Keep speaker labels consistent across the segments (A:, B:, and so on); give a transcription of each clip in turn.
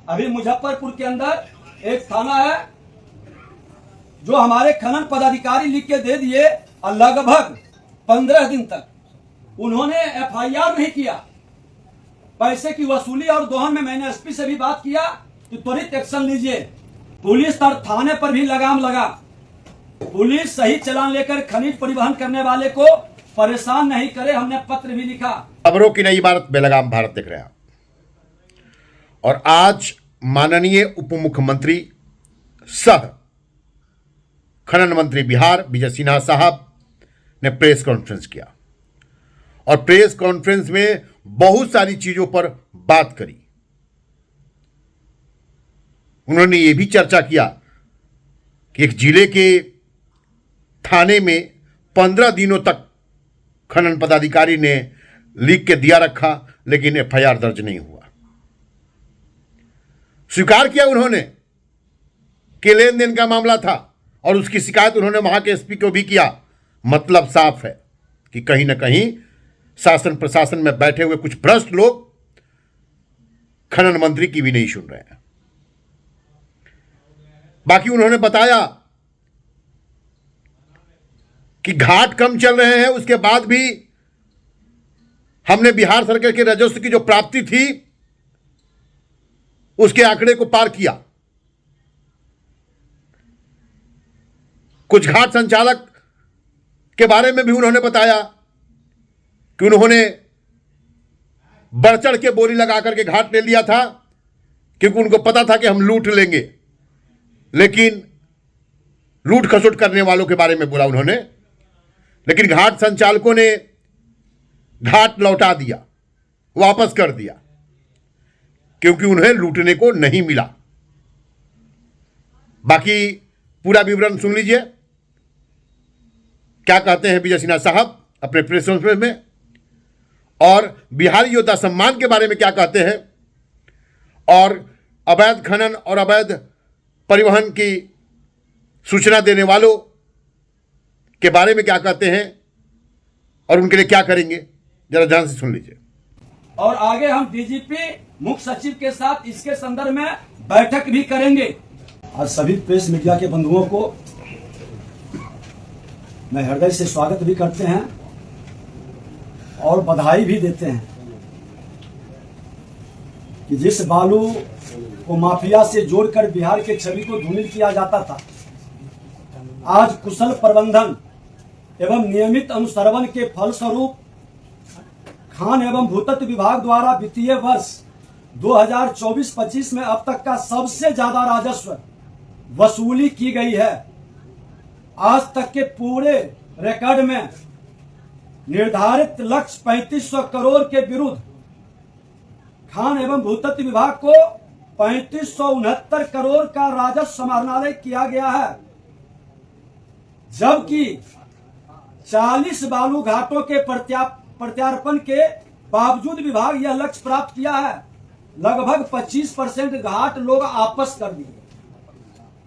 A: अभी मुजफ्फरपुर के अंदर एक थाना है जो हमारे खनन पदाधिकारी लिख के दे दिए और लगभग 15 दिन तक उन्होंने एफआईआर नहीं किया। पैसे की वसूली और दोहन में मैंने एसपी से भी बात किया कि त्वरित एक्शन लीजिए। पुलिस और थाने पर भी लगाम लगा। पुलिस सही चालान लेकर खनिज परिवहन करने वाले को परेशान नहीं करे, हमने पत्र भी लिखा।
B: खबरों की नई इबारत बेलगाम भारत देख रहे हैं। और आज माननीय उप मुख्यमंत्री सह खनन मंत्री बिहार विजय सिन्हा साहब ने प्रेस कॉन्फ्रेंस किया और प्रेस कॉन्फ्रेंस में बहुत सारी चीजों पर बात करी। उन्होंने ये भी चर्चा किया कि एक जिले के थाने में 15 दिनों तक खनन पदाधिकारी ने लिख के दिया रखा, लेकिन एफआईआर दर्ज नहीं हुआ। स्वीकार किया उन्होंने कि लेन देन का मामला था और उसकी शिकायत उन्होंने वहां के एसपी को भी किया। मतलब साफ है कि कहीं ना कहीं शासन प्रशासन में बैठे हुए कुछ भ्रष्ट लोग खनन मंत्री की भी नहीं सुन रहे हैं। बाकी उन्होंने बताया कि घाट कम चल रहे हैं, उसके बाद भी हमने बिहार सरकार के राजस्व की जो प्राप्ति थी उसके आंकड़े को पार किया। कुछ घाट संचालक के बारे में भी उन्होंने बताया कि उन्होंने बढ़ चढ़ के बोली लगा करके घाट ले लिया था क्योंकि उनको पता था कि हम लूट लेंगे, लेकिन लूट खसुट करने वालों के बारे में बोला उन्होंने। लेकिन घाट संचालकों ने घाट लौटा दिया, वापस कर दिया, क्योंकि उन्हें लूटने को नहीं मिला। बाकी पूरा विवरण सुन लीजिए क्या कहते हैं विजय सिन्हा साहब अपने प्रेस कॉन्फ्रेंस में, और बिहारी योद्धा सम्मान के बारे में क्या कहते हैं, और अवैध खनन और अवैध परिवहन की सूचना देने वालों के बारे में क्या कहते हैं और उनके लिए क्या करेंगे। जरा ध्यान से सुन लीजिए।
A: और आगे हम डीजीपी मुख्य सचिव के साथ इसके संदर्भ में बैठक भी करेंगे। आज सभी प्रेस मीडिया के बंधुओं को मैं हृदय से स्वागत भी करते हैं और बधाई भी देते हैं कि जिस बालू को माफिया से जोड़कर बिहार के छवि को धूमिल किया जाता था, आज कुशल प्रबंधन एवं नियमित अनुश्रवण के फलस्वरूप खान एवं भूतत्व विभाग द्वारा वित्तीय वर्ष 2024-25 में अब तक का सबसे ज्यादा राजस्व वसूली की गई है। आज तक के पूरे रिकॉर्ड में निर्धारित लक्ष्य 3500 करोड़ के विरुद्ध खान एवं भूतत्व विभाग को 3569 करोड़ का राजस्व समाहरणालय किया गया है, जबकि 40 बालू घाटों के प्रत्यार्पण के बावजूद विभाग यह लक्ष्य प्राप्त किया है। लगभग 25% घाट लोग आपस कर दिए।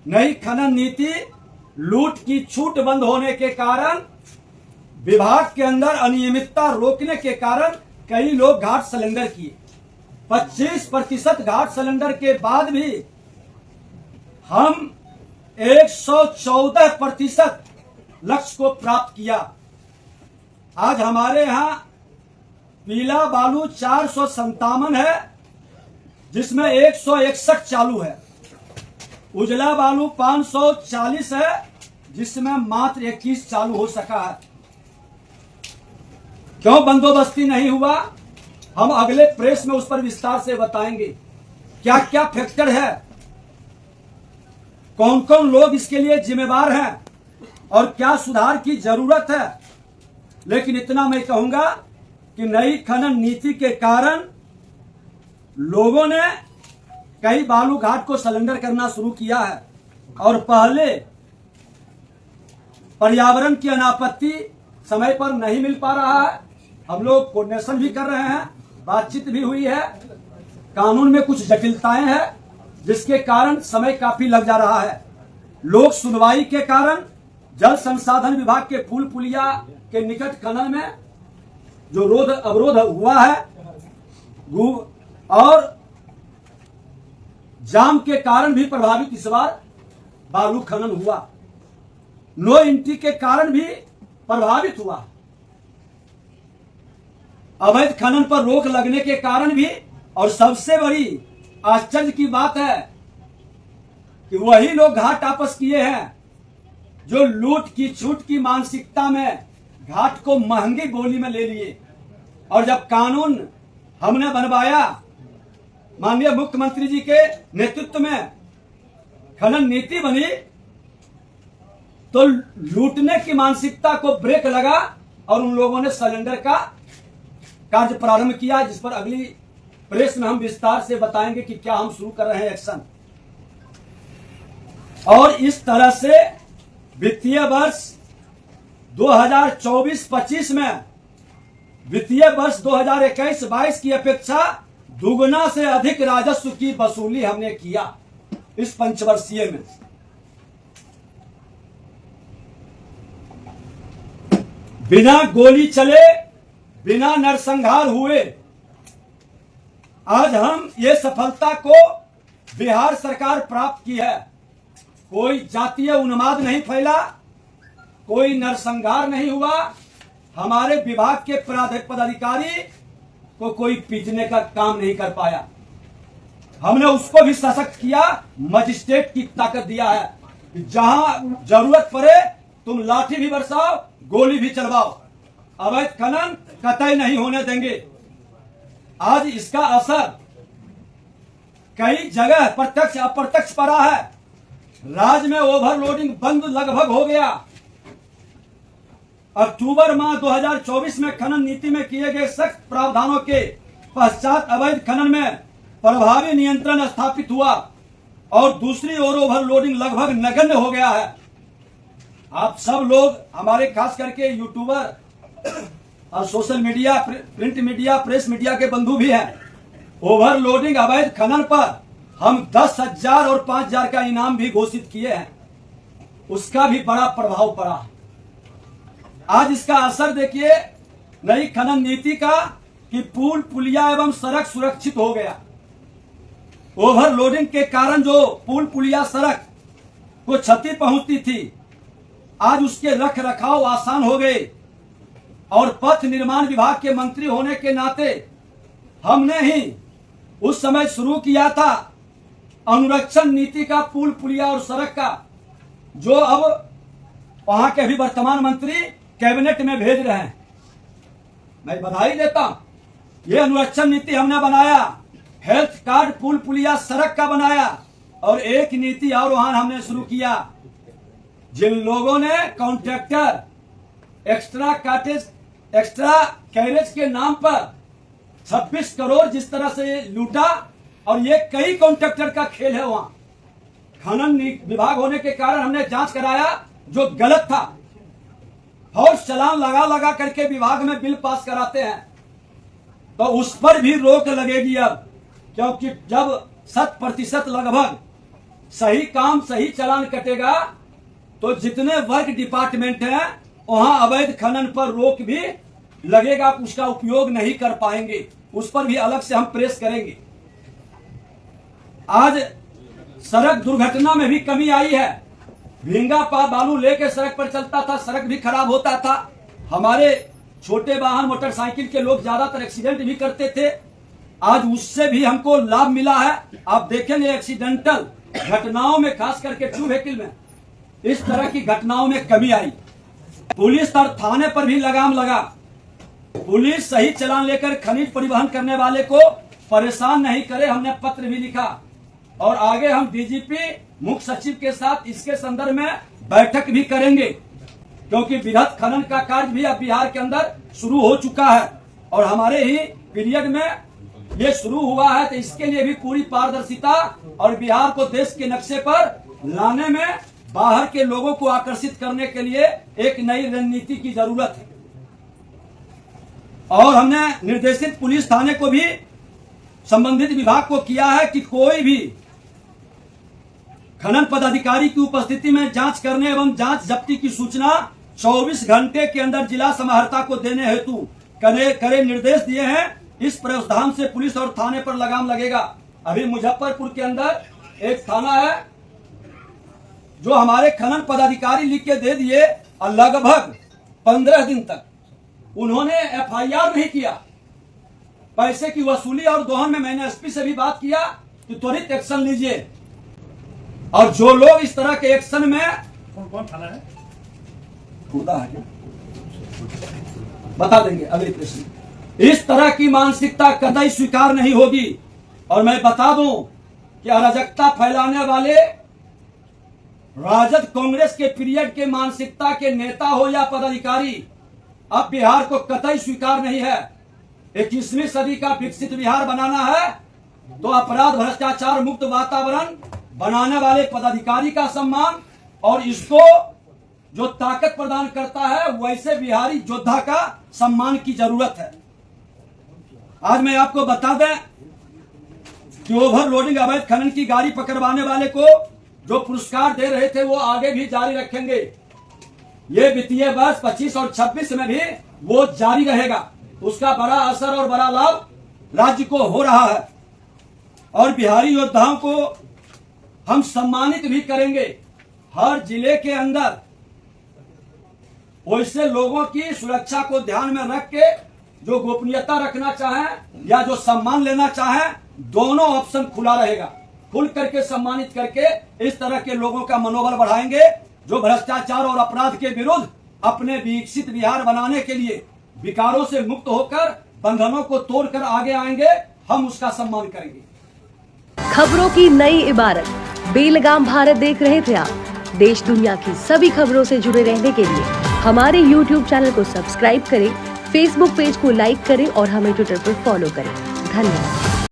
A: नई खनन नीति लूट की छूट बंद होने के कारण विभाग के अंदर अनियमितता रोकने के कारण कई लोग घाट सिलेंडर किए। 25% घाट सिलेंडर के बाद भी हम 114% लक्ष्य को प्राप्त किया। आज हमारे यहां पीला बालू 457 है, जिसमें 161 चालू है। उजला बालू 540 है, जिसमें मात्र 21 चालू हो सका है। क्यों बंदोबस्ती नहीं हुआ, हम अगले प्रेस में उस पर विस्तार से बताएंगे। क्या क्या फैक्टर है, कौन कौन लोग इसके लिए जिम्मेदार हैं और क्या सुधार की जरूरत है। लेकिन इतना मैं कहूंगा कि नई खनन नीति के कारण लोगों ने कई बालू घाट को सिलेंडर करना शुरू किया है और पहले पर्यावरण की अनापत्ति समय पर नहीं मिल पा रहा है। हम लोग कोऑर्डिनेशन भी कर रहे हैं, बातचीत भी हुई है। कानून में कुछ जटिलताएं हैं जिसके कारण समय काफी लग जा रहा है। लोक सुनवाई के कारण जल संसाधन विभाग के पुल पुलिया के निकट खनन में जो अवरोध हुआ है और जाम के कारण भी प्रभावित इस बार बालू खनन हुआ, नो एंट्री के कारण भी प्रभावित हुआ, अवैध खनन पर रोक लगने के कारण भी। और सबसे बड़ी आश्चर्य की बात है कि वही लोग घाट वापस किए हैं जो लूट की छूट की मानसिकता में घाट को महंगी बोली में ले लिए। और जब कानून हमने बनवाया माननीय मुख्यमंत्री जी के नेतृत्व में, खनन नीति बनी, तो लूटने की मानसिकता को ब्रेक लगा और उन लोगों ने सरेंडर का कार्य प्रारंभ किया, जिस पर अगली प्रेस में हम विस्तार से बताएंगे कि क्या हम शुरू कर रहे हैं एक्शन। और इस तरह से वित्तीय वर्ष 2024-25 में वित्तीय वर्ष 2021-22 की अपेक्षा दुगना से अधिक राजस्व की वसूली हमने किया इस पंचवर्षीय में। बिना गोली चले, बिना नरसंहार हुए आज हम ये सफलता को बिहार सरकार प्राप्त की है। कोई जातीय उन्माद नहीं फैला, कोई नरसंहार नहीं हुआ, हमारे विभाग के पदाधिकारी को कोई पीटने का काम नहीं कर पाया। हमने उसको भी सशक्त किया, मजिस्ट्रेट की ताकत दिया है कि जहां जरूरत पड़े तुम लाठी भी बरसाओ, गोली भी चलवाओ, अवैध खनन कतई नहीं होने देंगे। आज इसका असर कई जगह प्रत्यक्ष अप्रत्यक्ष पड़ा है। राज्य में ओवरलोडिंग बंद लगभग हो गया। अक्टूबर माह 2024 में खनन नीति में किए गए सख्त प्रावधानों के पश्चात अवैध खनन में प्रभावी नियंत्रण स्थापित हुआ और दूसरी ओर ओवरलोडिंग लगभग नगण्य हो गया है। आप सब लोग हमारे खास करके यूट्यूबर और social media, print media, press media के बंधु भी हैं। ओवरलोडिंग अवैध खनन पर हम 10,000 और 5,000 का इनाम भी घोषित किए हैं, उसका भी बड़ा प्रभाव पड़ा। आज इसका असर देखिए नई खनन नीति का कि पुल पुलिया एवं सड़क सुरक्षित हो गया। ओवरलोडिंग के कारण जो पुल पुलिया सड़क को क्षति पहुंचती थी, आज उसके रख रखाव आसान हो गए। और पथ निर्माण विभाग के मंत्री होने के नाते हमने ही उस समय शुरू किया था अनुरक्षण नीति का, पुल पुलिया और सड़क का, जो अब वहां के भी वर्तमान मंत्री कैबिनेट में भेज रहे हैं। मैं बधाई देता हूं। ये अनुरक्षण नीति हमने बनाया, हेल्थ कार्ड पुल पुलिया सड़क का बनाया, और एक नीति और वहां हमने शुरू किया। जिन लोगों ने कॉन्ट्रैक्टर एक्स्ट्रा कैरेज के नाम पर 26 करोड़ जिस तरह से लूटा, और ये कई कॉन्ट्रैक्टर का खेल है। वहां खनन विभाग होने के कारण हमने जांच कराया, जो गलत था। फौज चलान लगा लगा करके विभाग में बिल पास कराते हैं, तो उस पर भी रोक लगेगी अब, क्योंकि जब 100% लगभग सही काम सही चालान कटेगा, तो जितने वर्क डिपार्टमेंट हैं वहां अवैध खनन पर रोक भी लगेगा, उसका उपयोग नहीं कर पाएंगे। उस पर भी अलग से हम प्रेस करेंगे। आज सड़क दुर्घटना में भी कमी आई है। भींगा बालू लेके सड़क पर चलता था, सड़क भी खराब होता था। हमारे छोटे वाहन मोटरसाइकिल के लोग ज्यादातर एक्सीडेंट भी करते थे। आज उससे भी हमको लाभ मिला है। आप देखेंगे एक्सीडेंटल घटनाओं में, खास करके टू व्हीकल में, इस तरह की घटनाओं में कमी आई। पुलिस और थाने पर भी लगाम लगा। पुलिस सही चालान लेकर खनिज परिवहन करने वाले को परेशान नहीं करे, हमने पत्र भी लिखा। और आगे हम डीजीपी मुख्य सचिव के साथ इसके संदर्भ में बैठक भी करेंगे, क्योंकि वृहद खनन का कार्य भी अब बिहार के अंदर शुरू हो चुका है और हमारे ही पीरियड में ये शुरू हुआ है। तो इसके लिए भी पूरी पारदर्शिता और बिहार को देश के नक्शे पर लाने में, बाहर के लोगों को आकर्षित करने के लिए एक नई रणनीति की जरूरत है। और हमने निर्देशित पुलिस थाने को भी, संबंधित विभाग को किया है कि कोई भी खनन पदाधिकारी की उपस्थिति में जांच करने एवं जांच जब्ती की सूचना 24 घंटे के अंदर जिला समाहर्ता को देने हेतु करे निर्देश दिए हैं। इस प्रावधान से पुलिस और थाने पर लगाम लगेगा। अभी मुजफ्फरपुर के अंदर एक थाना है जो हमारे खनन पदाधिकारी लिख के दे दिए और लगभग 15 दिन तक उन्होंने FIR नहीं किया। पैसे की वसूली और दोहन में मैंने SP से भी बात किया कि त्वरित एक्शन लीजिए। और जो लोग इस तरह के एक्शन में
C: कौन थाना है?
A: खुदा है बता देंगे अगले प्रश्न। इस तरह की मानसिकता कतई स्वीकार नहीं होगी। और मैं बता दूं कि अराजकता फैलाने वाले राजद कांग्रेस के पीरियड के मानसिकता के नेता हो या पदाधिकारी अब बिहार को कतई स्वीकार नहीं है। 21वीं सदी का विकसित बिहार बनाना है तो अपराध भ्रष्टाचार मुक्त वातावरण बनाने वाले पदाधिकारी का सम्मान और इसको जो ताकत प्रदान करता है वैसे बिहारी योद्धा का सम्मान की जरूरत है। आज मैं आपको बता दें कि ओवरलोडिंग अवैध खनन की गाड़ी पकड़वाने वाले को जो पुरस्कार दे रहे थे वो आगे भी जारी रखेंगे। ये वित्तीय वर्ष 25 और 26 में भी वो जारी रहेगा। उसका बड़ा असर और बड़ा लाभ राज्य को हो रहा है और बिहारी योद्धाओं को हम सम्मानित भी करेंगे। हर जिले के अंदर वैसे लोगों की सुरक्षा को ध्यान में रख के जो गोपनीयता रखना चाहें या जो सम्मान लेना चाहें दोनों ऑप्शन खुला रहेगा। खुल करके सम्मानित करके इस तरह के लोगों का मनोबल बढ़ाएंगे जो भ्रष्टाचार और अपराध के विरुद्ध अपने विकसित बिहार बनाने के लिए विकारों से मुक्त होकर बंधनों को तोड़कर आगे आएंगे। हम उसका सम्मान करेंगे।
D: खबरों की नई इबारत बेलगाम भारत देख रहे थे आप? देश दुनिया की सभी खबरों से जुड़े रहने के लिए हमारे YouTube चैनल को सब्सक्राइब करें, Facebook पेज को लाइक करें और हमें ट्विटर पर फॉलो करें। धन्यवाद।